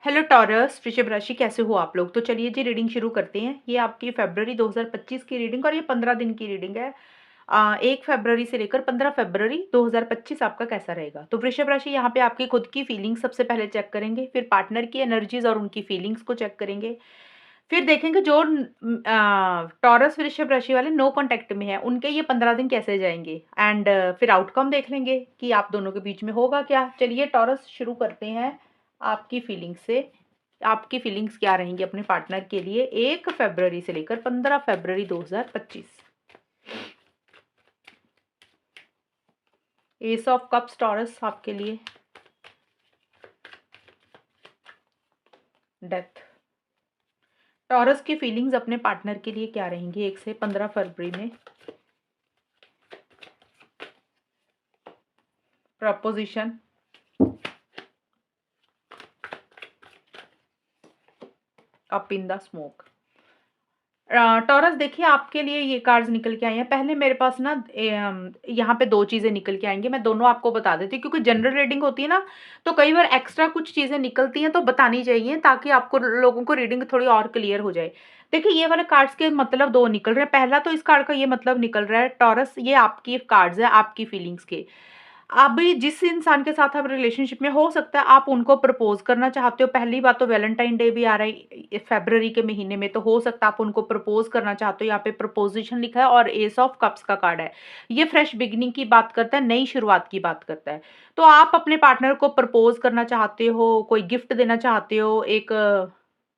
Hello taurus, वृषभ राशि, कैसे हो आप लोग? तो चलिए जी रीडिंग शुरू करते हैं। ये आपकी फरवरी 2025 की रीडिंग और ये 15 दिन की रीडिंग है। 1 फरवरी से लेकर 15 फरवरी 2025 आपका कैसा रहेगा? तो वृषभ राशि, यहाँ पे आपकी खुद की फीलिंग्स सबसे पहले चेक करेंगे, फिर पार्टनर की एनर्जीज और उनकी फीलिंग्स को चेक करेंगे। फिर देखेंगे जो टॉरस वृषभ राशि वाले नो कॉन्टैक्ट में है, उनके ये 15 दिन कैसे जाएँगे एंड फिर आउटकम देख लेंगे कि आप दोनों के बीच में होगा क्या। चलिए टॉरस, शुरू करते हैं आपकी फीलिंग्स से। आपकी फीलिंग्स क्या रहेंगी अपने पार्टनर के लिए 1 फरवरी से लेकर 15 फरवरी 2025? एस ऑफ कप्स टॉरस आपके लिए, डेथ। टॉरस की फीलिंग्स अपने पार्टनर के लिए क्या रहेंगी 1 से 15 फरवरी में? Preposition, up in the smoke. Taurus, देखिए आपके लिए ये कार्ड्स निकल के आई हैं। पहले मेरे पास ना यहाँ पे 2 चीज़ें निकल के आएँगी, मैं दोनों आपको बता देती हूँ क्योंकि जनरल रीडिंग होती है ना, तो कई बार एक्स्ट्रा कुछ चीज़ें निकलती हैं तो बतानी चाहिए ताकि आपको लोगों को रीडिंग थोड़ी और क्लियर हो जाए। देखिए ये वाले कार्ड्स के मतलब 2 निकल रहे हैं। पहला तो इस कार्ड का ये मतलब निकल रहा है टॉरस, ये आपकी कार्ड्स हैं आपकी फीलिंग्स के। अभी जिस इंसान के साथ आप रिलेशनशिप में हो सकता है आप उनको प्रपोज करना चाहते हो। पहली बात तो वैलेंटाइन डे भी आ रहा है फरवरी के महीने में, तो हो सकता है आप उनको प्रपोज करना चाहते हो। यहाँ पे प्रपोजिशन लिखा है और एस ऑफ कप्स का कार्ड है। ये फ्रेश बिगिनिंग की बात करता है, नई शुरुआत की बात करता है। तो आप अपने पार्टनर को प्रपोज करना चाहते हो, कोई गिफ्ट देना चाहते हो, एक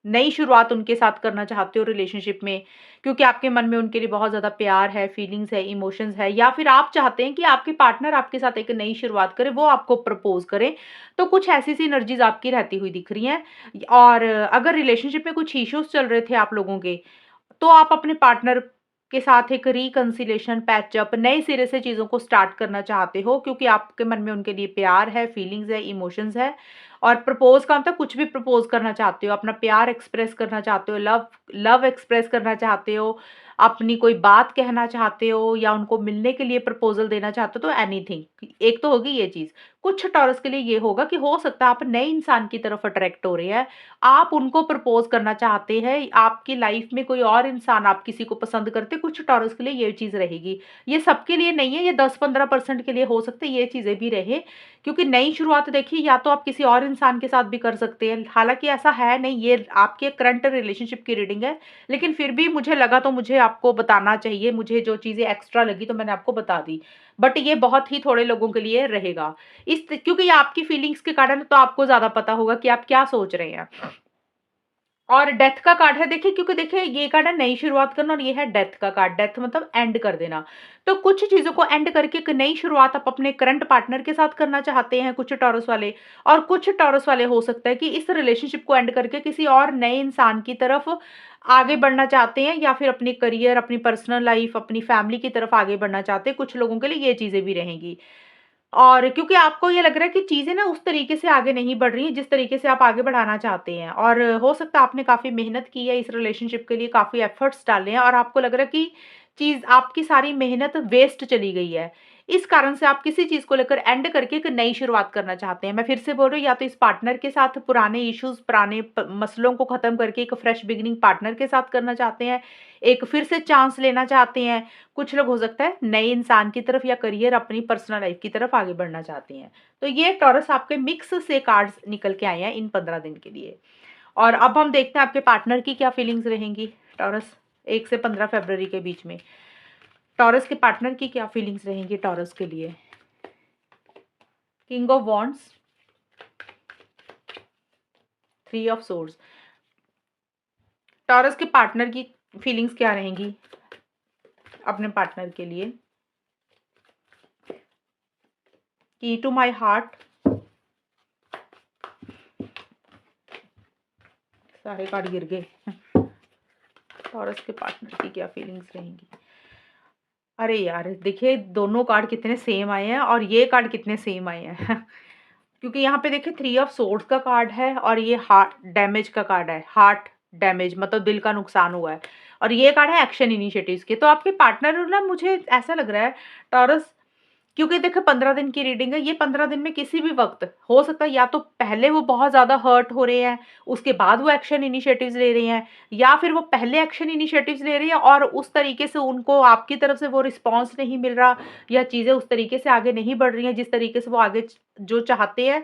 नई शुरुआत उनके साथ करना चाहते हो रिलेशनशिप में, क्योंकि आपके मन में उनके लिए बहुत ज़्यादा प्यार है, फीलिंग्स है, इमोशंस है, या फिर आप चाहते हैं कि आपके पार्टनर आपके साथ एक नई शुरुआत करे, वो आपको प्रपोज़ करे। तो कुछ ऐसी-सी एनर्जीज़ आपकी रहती हुई दिख रही हैं। और अगर रिलेशनशिप में कुछ इश्यूज़ चल रहे थे आप लोगों के, तो आप अपने पार्टनर के साथ एक रिकंसिलिएशन, पैचअप, नए सिरे से चीज़ों को स्टार्ट करना चाहते हो क्योंकि आपके मन में उनके लिए प्यार है, फीलिंग्स है, इमोशंस है। और प्रपोज़ का मतलब कुछ भी प्रपोज़ करना चाहते हो, अपना प्यार एक्सप्रेस करना चाहते हो, लव लव एक्सप्रेस करना चाहते हो, अपनी कोई बात कहना चाहते हो या उनको मिलने के लिए प्रपोज़ल देना चाहते हो, तो एनीथिंग। एक तो होगी ये चीज़। कुछ टॉरस के लिए ये होगा कि हो सकता है आप नए इंसान की तरफ अट्रैक्ट हो रहे हैं, आप उनको प्रपोज़ करना चाहते हैं, आपकी लाइफ़ में कोई और इंसान आप किसी को पसंद करते हैं, कुछ टॉरस के लिए ये चीज़ रहेगी। ये सबके लिए नहीं है, ये 10-15% के लिए हो सकता है ये चीज़ें भी रहे, क्योंकि नई शुरुआत देखिए या तो आप किसी और इंसान के साथ भी कर सकते हैं। हालाँकि ऐसा है नहीं, ये आपके करंट रिलेशनशिप की रीडिंग है, लेकिन फिर भी मुझे लगा तो मुझे आपको बताना चाहिए, मुझे जो चीज़ें एक्स्ट्रा लगी तो मैंने आपको बता दी। बट ये बहुत ही थोड़े लोगों के लिए रहेगा। क्योंकि ये आपकी फीलिंग्स के कारण, तो आपको ज़्यादा पता होगा कि आप क्या सोच रहे हैं। और डेथ का कार्ड है, देखिए क्योंकि देखिए ये कार्ड है नई शुरुआत करना और ये है डेथ का कार्ड। डेथ मतलब एंड कर देना। तो कुछ चीज़ों को एंड करके एक नई शुरुआत आप अपने करंट पार्टनर के साथ करना चाहते हैं, कुछ टॉरस वाले। और कुछ टॉरस वाले हो सकता है कि इस रिलेशनशिप को एंड करके किसी और नए इंसान की तरफ आगे बढ़ना चाहते हैं, या फिर अपनी करियर, अपनी पर्सनल लाइफ, अपनी फैमिली की तरफ आगे बढ़ना चाहते हैं। कुछ लोगों के लिए ये चीज़ें भी रहेंगी। और क्योंकि आपको ये लग रहा है कि चीज़ें ना उस तरीके से आगे नहीं बढ़ रही हैं, जिस तरीके से आप आगे बढ़ाना चाहते हैं। और हो सकता है आपने काफ़ी मेहनत की है इस रिलेशनशिप के लिए, काफ़ी एफर्ट्स डाले हैं और आपको लग रहा है कि चीज़ आपकी सारी मेहनत वेस्ट चली गई है। इस कारण से आप किसी चीज़ को लेकर एंड करके एक नई शुरुआत करना चाहते हैं। मैं फिर से बोल रही हूँ, या तो इस पार्टनर के साथ पुराने इश्यूज़, पुराने मसलों को ख़त्म करके एक फ्रेश बिगिनिंग पार्टनर के साथ करना चाहते हैं, एक फिर से चांस लेना चाहते हैं। कुछ लोग हो सकता है नए इंसान की तरफ या करियर, अपनी पर्सनल लाइफ की तरफ आगे बढ़ना चाहते हैं। तो ये टॉरस आपके मिक्स से कार्ड्स निकल के आए हैं इन 15 दिन के लिए। और अब हम देखते हैं आपके पार्टनर की क्या फीलिंग्स रहेंगी टॉरस 1 से 15 फरवरी के बीच में। टॉरस के पार्टनर की क्या फीलिंग्स रहेंगी टॉरस के लिए? King of wands, 3 of swords. Taurus के पार्टनर की फीलिंग्स क्या रहेंगी अपने पार्टनर के लिए? की टू माई हार्ट, सारे कार्ड गिर गए। टॉरस के पार्टनर की क्या फीलिंग्स रहेंगी? अरे यार, देखिए दोनों कार्ड कितने सेम आए हैं और ये कार्ड कितने सेम आए हैं। क्योंकि यहाँ पे देखिए 3 ऑफ सोर्ड्स का कार्ड है और ये हार्ट डैमेज का कार्ड है। हार्ट डैमेज मतलब दिल का नुकसान हुआ है। और ये कार्ड है एक्शन इनिशिएटिव्स के। तो आपके पार्टनर ना, मुझे ऐसा लग रहा है टॉरस, क्योंकि देखिए 15 दिन की रीडिंग है, ये 15 दिन में किसी भी वक़्त हो सकता है या तो पहले वो बहुत ज़्यादा हर्ट हो रहे हैं, उसके बाद वो एक्शन इनिशिएटिव्स ले रहे हैं, या फिर वो पहले एक्शन इनिशिएटिव्स ले रहे हैं और उस तरीके से उनको आपकी तरफ से वो रिस्पॉन्स नहीं मिल रहा, या चीज़ें उस तरीके से आगे नहीं बढ़ रही हैं जिस तरीके से वो आगे जो चाहते हैं,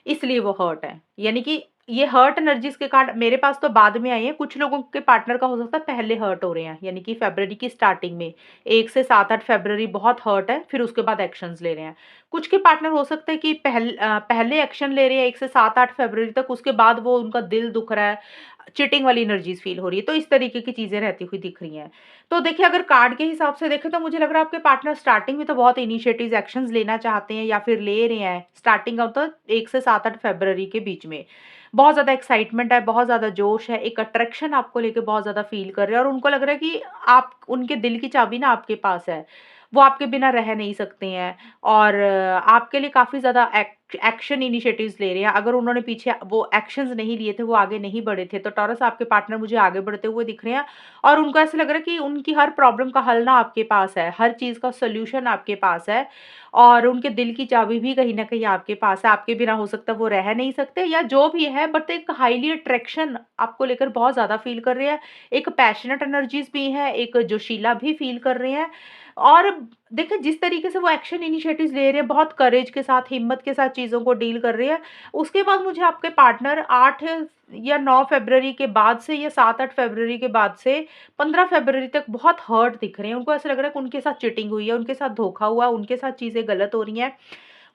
इसलिए वो हर्ट है। यानी कि ये हर्ट एनर्जीज़ के कार्ड मेरे पास तो बाद में आए हैं, कुछ लोगों के पार्टनर का हो सकता है पहले हर्ट हो रहे हैं, यानी कि फ़रवरी की स्टार्टिंग में 1 से 7-8 फ़रवरी बहुत हर्ट है, फिर उसके बाद एक्शंस ले रहे हैं। कुछ के पार्टनर हो सकता है कि पहले एक्शन ले रहे हैं 1 से 7-8 फ़रवरी तक, उसके बाद वो उनका दिल दुख रहा है, चीटिंग वाली एनर्जीज़ फ़ील हो रही है, तो इस तरीके की चीज़ें रहती हुई दिख रही हैं। तो देखिए अगर कार्ड के हिसाब से देखें तो मुझे लग रहा है आपके पार्टनर स्टार्टिंग में तो बहुत इनिशिएटिव्स, एक्शंस लेना चाहते हैं या फिर ले रहे हैं, स्टार्टिंग ऑफ द 1 से 7-8 फ़रवरी के बीच में। बहुत ज़्यादा एक्साइटमेंट है, बहुत ज़्यादा जोश है, एक अट्रैक्शन आपको लेके बहुत ज़्यादा फ़ील कर रहे हैं और उनको लग रहा है कि आप उनके दिल की चाबी ना आपके पास है। वो आपके बिना रह नहीं सकते हैं और आपके लिए काफ़ी ज़्यादा एक्शन इनिशिएटिव्स ले रहे हैं। अगर उन्होंने पीछे वो एक्शंस नहीं लिए थे, वो आगे नहीं बढ़े थे, तो टॉरस आपके पार्टनर मुझे आगे बढ़ते हुए दिख रहे हैं और उनको ऐसा लग रहा है कि उनकी हर प्रॉब्लम का हल ना आपके पास है, हर चीज़ का सॉल्यूशन आपके पास है और उनके दिल की चाबी भी कहीं न कहीं आपके पास है। आपके बिना हो सकता है वो रह नहीं सकते या जो भी है, बट एक हाइली अट्रैक्शन आपको लेकर बहुत ज़्यादा फ़ील कर रहे हैं। एक पैशनेट एनर्जीज़ भी है, एक जोशीला भी फ़ील कर रहे हैं और देखिए जिस तरीके से वो एक्शन इनिशिएटिव्स ले रहे हैं, बहुत करेज के साथ, हिम्मत के साथ चीज़ों को डील कर रहे हैं। उसके बाद मुझे आपके पार्टनर 8 या 9 फ़रवरी के बाद से या 7-8 फ़रवरी के बाद से 15 फ़रवरी तक बहुत हर्ट दिख रहे हैं। उनको ऐसा लग रहा है कि उनके साथ चीटिंग हुई है, उनके साथ धोखा हुआ, उनके साथ चीज़ें गलत हो रही हैं।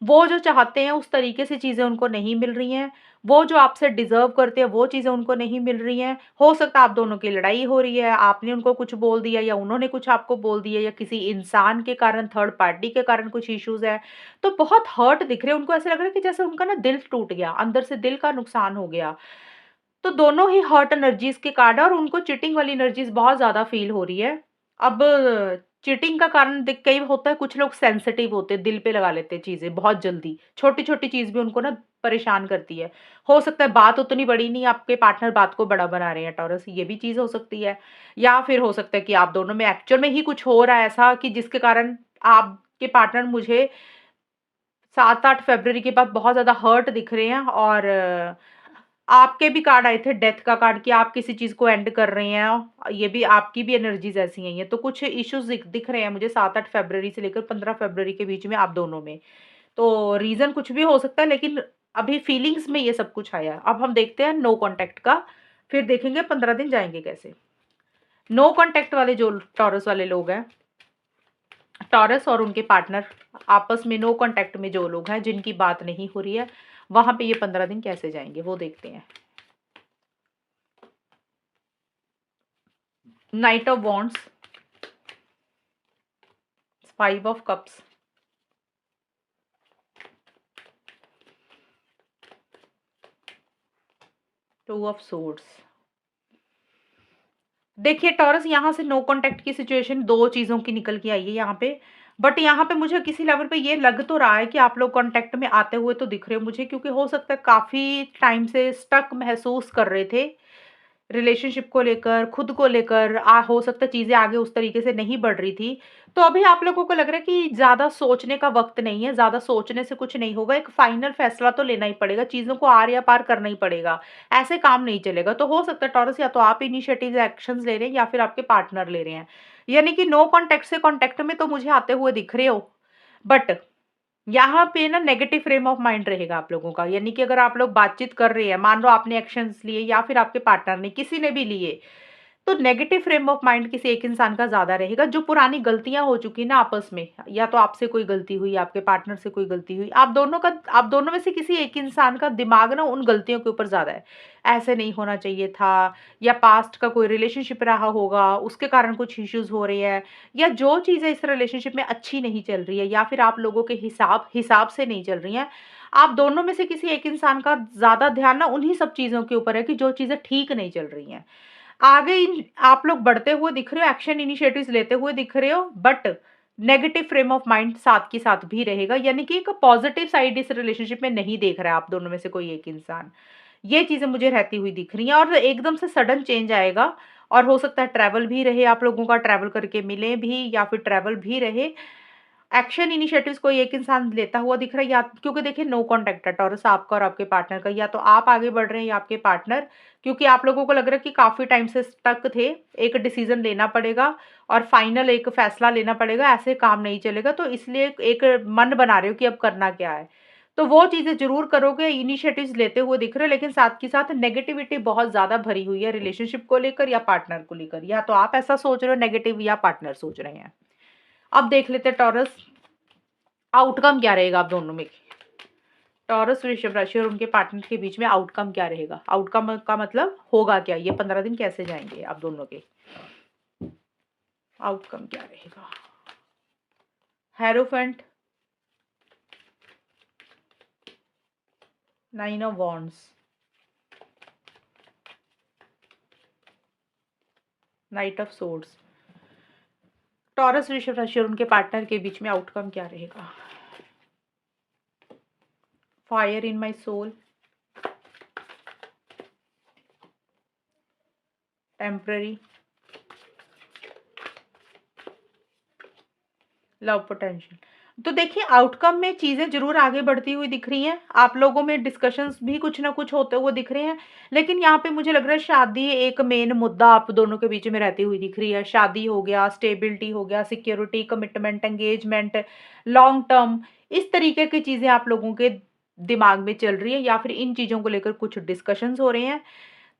वो जो चाहते हैं उस तरीके से चीज़ें उनको नहीं मिल रही हैं। वो जो आपसे डिज़र्व करते हैं वो चीज़ें उनको नहीं मिल रही हैं। हो सकता है आप दोनों की लड़ाई हो रही है, आपने उनको कुछ बोल दिया या उन्होंने कुछ आपको बोल दिया या किसी इंसान के कारण, थर्ड पार्टी के कारण कुछ इश्यूज़ हैं। तो बहुत हर्ट दिख रहे हैं, उनको ऐसा लग रहा है कि जैसे उनका ना दिल टूट गया, अंदर से दिल का नुकसान हो गया। तो दोनों ही हर्ट एनर्जीज़ के कार्ड है और उनको चीटिंग वाली एनर्जीज़ बहुत ज़्यादा फ़ील हो रही है। अब चीटिंग का कारण देख कई होता है, कुछ लोग सेंसिटिव होते हैं, दिल पे लगा लेते हैं चीज़ें बहुत जल्दी। छोटी-छोटी चीज़ भी उनको ना परेशान करती है। हो सकता है बात उतनी बड़ी नहीं, आपके पार्टनर बात को बड़ा बना रहे हैं टॉरस, ये भी चीज़ हो सकती है। या फिर हो सकता है कि आप दोनों में एक्चुअल में ही कुछ हो रहा है ऐसा कि जिसके कारण आपके पार्टनर मुझे 7-8 फ़रवरी के बाद बहुत ज़्यादा हर्ट दिख रहे हैं और आपके भी कार्ड आए थे डेथ का कार्ड कि आप किसी चीज़ को एंड कर रहे हैं। ये भी आपकी भी एनर्जीज़ ऐसी आई हैं। तो कुछ इश्यूज़ दिख रहे हैं मुझे 7-8 फ़रवरी से लेकर 15 फ़रवरी के बीच में आप दोनों में। तो रीज़न कुछ भी हो सकता है लेकिन अभी फीलिंग्स में ये सब कुछ आया है। अब हम देखते हैं नो कॉन्टैक्ट का, फिर देखेंगे 15 दिन जाएँगे कैसे। नो कॉन्टैक्ट वाले जो टॉरस वाले लोग हैं, टॉरस और उनके पार्टनर आपस में नो कॉन्टैक्ट में जो लोग हैं जिनकी बात नहीं हो रही है, वहाँ पे ये 15 दिन कैसे जाएँगे वो देखते हैं। Night of wands, 5 of cups, 2 of swords. देखिए टॉरस यहाँ से नो कॉन्टैक्ट की सिचुएशन 2 चीज़ों की निकल के आई है यहाँ पे। बट यहाँ पे मुझे किसी लेवल पे ये लग तो रहा है कि आप लोग कॉन्टैक्ट में आते हुए तो दिख रहे हो मुझे, क्योंकि हो सकता है काफ़ी टाइम से स्टक महसूस कर रहे थे। रिलेशनशिप को लेकर, खुद को लेकर हो सकता है चीज़ें आगे उस तरीके से नहीं बढ़ रही थी। तो अभी आप लोगों को लग रहा है कि ज़्यादा सोचने का वक़्त नहीं है, ज़्यादा सोचने से कुछ नहीं होगा, एक फाइनल फैसला तो लेना ही पड़ेगा, चीज़ों को आर या पार करना ही पड़ेगा, ऐसे काम नहीं चलेगा। तो हो सकता है टॉरस या तो आप इनिशिएटिव एक्शंस ले रहे हैं या फिर आपके पार्टनर ले रहे हैं। यानी कि नो कॉन्टैक्ट से कॉन्टैक्ट में तो मुझे आते हुए दिख रहे हो, बट यहाँ पे ना नेगेटिव फ्रेम ऑफ माइंड रहेगा आप लोगों का। यानी कि अगर आप लोग बातचीत कर रहे हैं, मान लो आपने एक्शंस लिए या फिर आपके पार्टनर ने, किसी ने भी लिए, तो नेगेटिव फ्रेम ऑफ माइंड किसी एक इंसान का ज़्यादा रहेगा। जो पुरानी गलतियाँ हो चुकी ना आपस में, या तो आपसे कोई गलती हुई, आपके पार्टनर से कोई गलती हुई, आप दोनों में से किसी एक इंसान का दिमाग ना उन गलतियों के ऊपर ज़्यादा है। ऐसे नहीं होना चाहिए था, या पास्ट का कोई रिलेशनशिप रहा होगा, उसके कारण कुछ इश्यूज़ हो रहे हैं, या जो चीज़ें इस रिलेशनशिप में अच्छी नहीं चल रही है या फिर आप लोगों के हिसाब हिसाब से नहीं चल रही हैं, आप दोनों में से किसी एक इंसान का ज़्यादा ध्यान ना उन्हीं सब चीज़ों के ऊपर है कि जो चीज़ें ठीक नहीं चल रही हैं। आगे इन आप लोग बढ़ते हुए दिख रहे हो, एक्शन इनिशिएटिव्स लेते हुए दिख रहे हो, but negative frame of mind साथ के साथ भी रहेगा। यानी कि एक पॉजिटिव साइड इस रिलेशनशिप में नहीं देख रहा है आप दोनों में से कोई एक इंसान। ये चीज़ें मुझे रहती हुई दिख रही हैं और एकदम से सडन चेंज आएगा और हो सकता है ट्रैवल भी रहे, आप लोगों का ट्रैवल करके मिले भी या फिर ट्रैवल भी रहे। एक्शन इनिशिएटिव्स कोई एक इंसान लेता हुआ दिख रहा है, या क्योंकि देखिए नो कॉन्टैक्ट है टॉरस आपका और आपके पार्टनर का, या तो आप आगे बढ़ रहे हैं या आपके पार्टनर, क्योंकि आप लोगों को लग रहा है कि काफ़ी टाइम से स्टक थे, एक डिसीज़न लेना पड़ेगा और फाइनल एक फैसला लेना पड़ेगा, ऐसे काम नहीं चलेगा, तो इसलिए एक मन बना रहे हो कि अब करना क्या है। तो वो चीज़ें ज़रूर करोगे, इनिशिएटिव्स लेते हुए दिख रहे हो, लेकिन साथ के साथ नेगेटिविटी बहुत ज़्यादा भरी हुई है रिलेशनशिप को लेकर या पार्टनर को लेकर, या तो आप ऐसा सोच रहे हो नेगेटिव या पार्टनर सोच रहे हैं। अब देख लेते हैं टॉरस, आउटकम क्या रहेगा आप दोनों में? टॉरस वृषभ राशि और उनके पार्टनर के बीच में आउटकम क्या रहेगा? आउटकम का मतलब होगा क्या? ये 15 दिन कैसे जाएँगे आप दोनों के? आउटकम क्या रहेगा? Hierophant, 9 of wands, night of swords. Taurus वृषभ राशि और उनके पार्टनर के बीच में आउटकम क्या रहेगा? Fire in my soul, temporary, love potential. तो देखिए आउटकम में चीज़ें ज़रूर आगे बढ़ती हुई दिख रही हैं, आप लोगों में डिस्कशंस भी कुछ ना कुछ होते हुए दिख रहे हैं, लेकिन यहाँ पे मुझे लग रहा है शादी एक मेन मुद्दा आप दोनों के बीच में रहती हुई दिख रही है। शादी हो गया, स्टेबिलिटी हो गया, security, commitment, engagement, long term, इस तरीके की चीज़ें आप लोगों के दिमाग में चल रही है, या फिर इन चीज़ों को लेकर कुछ डिस्कशंस हो रहे हैं।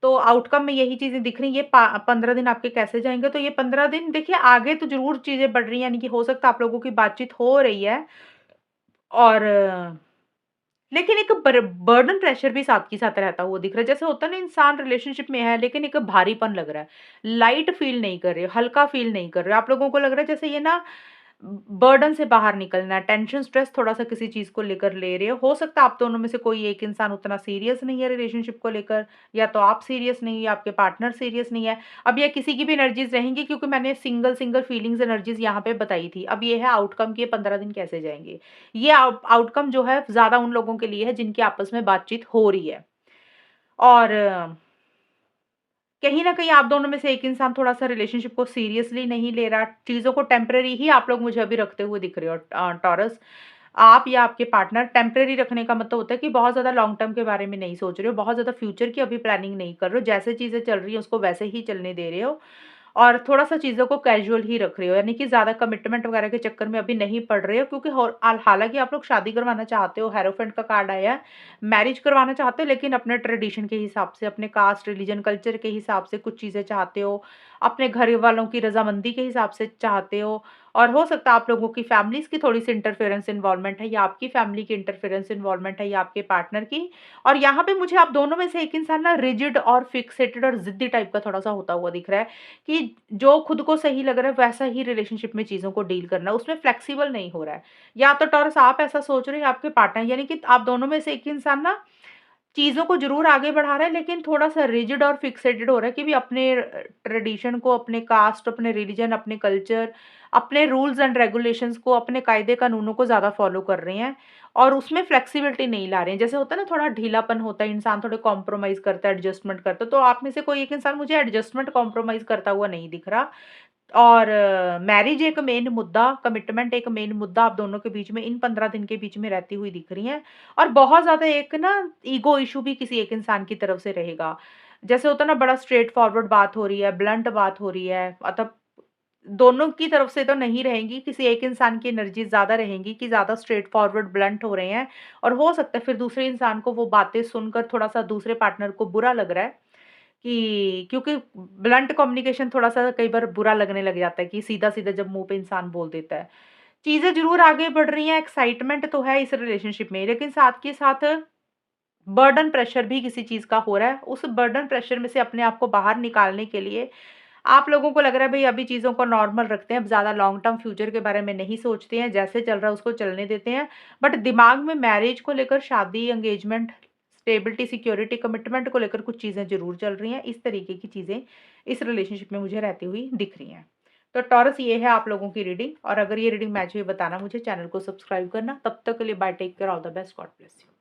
तो आउटकम में यही चीज़ें दिख रही हैं, ये पा 15 दिन आपके कैसे जाएँगे? तो ये 15 दिन देखिए आगे तो ज़रूर चीज़ें बढ़ रही हैं, यानी कि हो सकता है आप लोगों की बातचीत हो रही है, और लेकिन एक बर्डन प्रेशर भी साथ के साथ रहता हुआ दिख रहा है। जैसे होता है ना, इंसान रिलेशनशिप में है लेकिन एक भारीपन लग रहा है, लाइट फ़ील नहीं कर रहे हो, हल्का फ़ील नहीं कर रहे हो। आप लोगों को लग रहा है जैसे ये ना बर्डन से बाहर निकलना है, टेंशन, स्ट्रेस थोड़ा-सा किसी चीज़ को लेकर ले रहे हो सकता है आप दोनों में से कोई एक इंसान उतना सीरियस नहीं है रिलेशनशिप को लेकर, या तो आप सीरियस नहीं या आपके पार्टनर सीरियस नहीं है। अब ये किसी की भी एनर्जीज़ रहेंगी, क्योंकि मैंने सिंगल-सिंगल फीलिंग्स एनर्जीज़ यहाँ पे बताई थी। अब ये है आउटकम कि ये 15 दिन कैसे जाएँगे। ये आउटकम जो है ज़्यादा उन लोगों के लिए है जिनकी आपस में बातचीत हो रही है, और कहीं न कहीं आप दोनों में से एक इंसान थोड़ा-सा रिलेशनशिप को सीरियसली नहीं ले रहा, चीज़ों को टेम्परेरी ही आप लोग मुझे अभी रखते हुए दिख रहे हो। टॉरस, आप या आपके पार्टनर टेम्परेरी रखने का मतलब होता है कि बहुत ज़्यादा लॉन्ग टर्म के बारे में नहीं सोच रहे हो, बहुत ज़्यादा फ्यूचर की अभी प्लानिंग नहीं कर रहे हो, जैसे चीज़ें चल रही हैं उसको वैसे ही चलने दे रहे हो, और थोड़ा-सा चीज़ों को कैजुअल ही रख रहे हो, यानी कि ज़्यादा कमिटमेंट वगैरह के चक्कर में अभी नहीं पड़ रहे हो, क्योंकि हालाँकि आप लोग शादी करवाना चाहते हो, हेरोफेंट का कार्ड आया है, मैरिज करवाना चाहते हो, लेकिन अपने ट्रेडिशन के हिसाब से, अपने कास्ट, रिलीजन, कल्चर के हिसाब से कुछ चीज़ें चाहते हो, अपने घर वालों की रज़ामंदी के हिसाब से चाहते हो, और हो सकता है आप लोगों की फैमिलीज़ की थोड़ी-सी इंटरफेरेंस इन्वॉल्वमेंट है, या आपकी फैमिली की इंटरफेरेंस इन्वॉल्वमेंट है, या आपके पार्टनर की। और यहाँ पे मुझे आप दोनों में से एक इंसान ना रिजिड और फिक्सेटेड और ज़िद्दी टाइप का थोड़ा-सा होता हुआ दिख रहा है, कि जो खुद को सही लग रहा है वैसा ही रिलेशनशिप में चीज़ों को डील करना है, उसमें फ्लेक्सिबल नहीं हो रहा है। या तो टॉरस आप ऐसा सोच रहे हैं या आपके पार्टनर, यानी कि आप दोनों में से एक इंसान ना चीज़ों को ज़रूर आगे बढ़ा रहा है, लेकिन थोड़ा-सा रिजिड और फिक्सेटेड हो रहा है कि भी अपने ट्रेडिशन को, अपने कास्ट, अपने रिलीजन, अपने कल्चर, अपने रूल्स एंड रेगुलेशंस को, अपने कायदे-कानूनों को ज़्यादा फ़ॉलो कर रहे हैं, और उसमें फ्लेक्सिबिलिटी नहीं ला रहे हैं। जैसे होता है ना, थोड़ा ढीलापन होता है, इंसान थोड़े कॉम्प्रोमाइज़ करता है, एडजस्टमेंट करता है, तो आप में से कोई एक इंसान मुझे एडजस्टमेंट कॉम्प्रोमाइज़ करता हुआ नहीं दिख रहा। और मैरिज एक मेन मुद्दा, कमिटमेंट एक मेन मुद्दा आप दोनों के बीच में इन 15 दिन के बीच में रहती हुई दिख रही हैं, और बहुत ज़्यादा एक ना ईगो इश्यू भी किसी एक इंसान की तरफ से रहेगा। जैसे होता है ना, बड़ा स्ट्रेट फॉरवर्ड बात हो रही है, ब्लंट बात हो रही है, मतलब दोनों की तरफ से तो नहीं रहेंगी, किसी एक इंसान की एनर्जी ज़्यादा रहेंगी कि ज़्यादा स्ट्रेट फॉरवर्ड ब्लंट हो रहे हैं, और हो सकता है फिर दूसरे इंसान को वो बातें सुनकर थोड़ा-सा दूसरे पार्टनर को बुरा लग रहा है, कि क्योंकि ब्लंट कम्युनिकेशन थोड़ा-सा कई बार बुरा लगने लग जाता है, कि सीधा-सीधा जब मुँह पे इंसान बोल देता है। चीज़ें ज़रूर आगे बढ़ रही हैं, एक्साइटमेंट तो है इस रिलेशनशिप में, लेकिन साथ के साथ बर्डन प्रेशर भी किसी चीज़ का हो रहा है। उस बर्डन प्रेशर में से अपने आप को बाहर निकालने के लिए आप लोगों को लग रहा है भई अभी चीज़ों को नॉर्मल रखते हैं, अब ज़्यादा लॉन्ग टर्म फ्यूचर के बारे में नहीं सोचते हैं, जैसे चल रहा है उसको चलने देते हैं। बट दिमाग में मैरिज को लेकर, शादी, एंगेजमेंट, स्टेबिलिटी, सिक्योरिटी, कमिटमेंट को लेकर कुछ चीज़ें ज़रूर चल रही हैं। इस तरीके की चीज़ें इस रिलेशनशिप में मुझे रहती हुई दिख रही हैं। तो टॉरस, ये है आप लोगों की रीडिंग, और अगर ये रीडिंग मैच हुई बताना मुझे, चैनल को सब्सक्राइब करना। तब तक के लिए bye, take care, all the best, God bless you.